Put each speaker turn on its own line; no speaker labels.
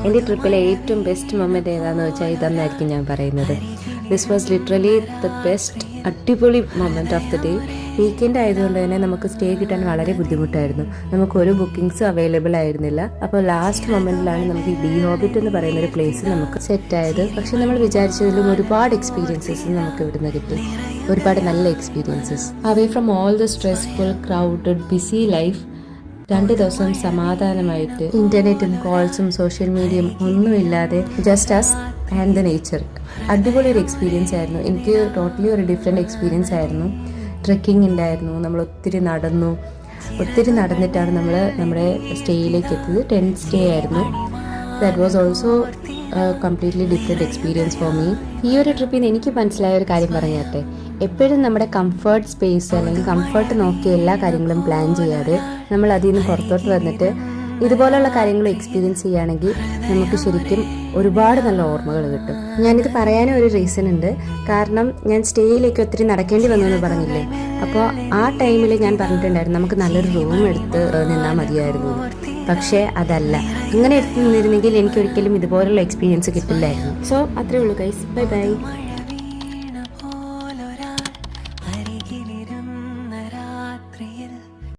എൻ്റെ ട്രിപ്പിലെ ഏറ്റവും best moment ഏതാണെന്ന് വെച്ചാൽ ഇതെന്നായിരിക്കും ഞാൻ പറയുന്നത്. This was literally the best അടിപൊളി moment of the day. Weekend ആയതുകൊണ്ട് തന്നെ നമുക്ക് സ്റ്റേ കിട്ടാൻ വളരെ ബുദ്ധിമുട്ടായിരുന്നു. നമുക്കൊരു ബുക്കിംഗ്സും അവൈലബിൾ ആയിരുന്നില്ല. അപ്പോൾ ലാസ്റ്റ് മൊമെൻറ്റിലാണ് നമുക്ക് ഈ ഡി ഹോബിറ്റ് എന്ന് പറയുന്നൊരു പ്ലേസ് നമുക്ക് സെറ്റായത്. പക്ഷെ നമ്മൾ വിചാരിച്ചതിലും ഒരുപാട് എക്സ്പീരിയൻസസ് നമുക്ക് ഇവിടുന്ന് കിട്ടി. ഒരുപാട് നല്ല experiences. Away from all the stressful crowded busy life 2 ദിവസം സമാധാനമായിട്ട് ഇൻ്റർനെറ്റും കോൾസും സോഷ്യൽ മീഡിയയും ഒന്നുമില്ലാതെ just us and the nature. അടിപൊളി ഒരു എക്സ്പീരിയൻസ് ആയിരുന്നു. എനിക്ക് ടോട്ടലി ഒരു ഡിഫറെൻറ്റ് എക്സ്പീരിയൻസ് ആയിരുന്നു. ട്രെക്കിംഗ് ഉണ്ടായിരുന്നു, നമ്മൾ ഒത്തിരി നടന്നിട്ടാണ് നമ്മൾ നമ്മുടെ സ്റ്റേയിലേക്ക് എത്തിയത്. 10 സ്റ്റേ ആയിരുന്നു. That was also completely different experience for me. ഈ ഒരു ട്രിപ്പിൽ നിന്ന് എനിക്ക് മനസ്സിലായ ഒരു കാര്യം പറഞ്ഞാട്ടെ, എപ്പോഴും നമ്മുടെ കംഫർട്ട് സ്പേസ് അല്ലെങ്കിൽ കംഫർട്ട് നോക്കി എല്ലാ കാര്യങ്ങളും പ്ലാൻ ചെയ്യാതെ നമ്മൾ അതിൽ നിന്ന് പുറത്തോട്ട് വന്നിട്ട് ഇതുപോലുള്ള കാര്യങ്ങൾ എക്സ്പീരിയൻസ് ചെയ്യുകയാണെങ്കിൽ നമുക്ക് ശരിക്കും ഒരുപാട് നല്ല ഓർമ്മകൾ കിട്ടും. ഞാനിത് പറയാനും ഒരു റീസൺ ഉണ്ട്. കാരണം ഞാൻ സ്റ്റേയിലേക്ക് ഒത്തിരി നടക്കേണ്ടി വന്നു എന്ന് പറഞ്ഞില്ലേ, അപ്പോൾ ആ ടൈമിൽ ഞാൻ പറഞ്ഞിട്ടുണ്ടായിരുന്നു നമുക്ക് നല്ലൊരു റൂം എടുത്ത് നിന്നാൽ മതിയായിരുന്നു. പക്ഷേ അതല്ല, അങ്ങനെ എടുത്ത് നിന്നിരുന്നെങ്കിൽ എനിക്കൊരിക്കലും ഇതുപോലുള്ള എക്സ്പീരിയൻസ് കിട്ടില്ലായിരുന്നു. സോ അത്രേ ഉള്ളൂ ഗൈസ്. Bye bye.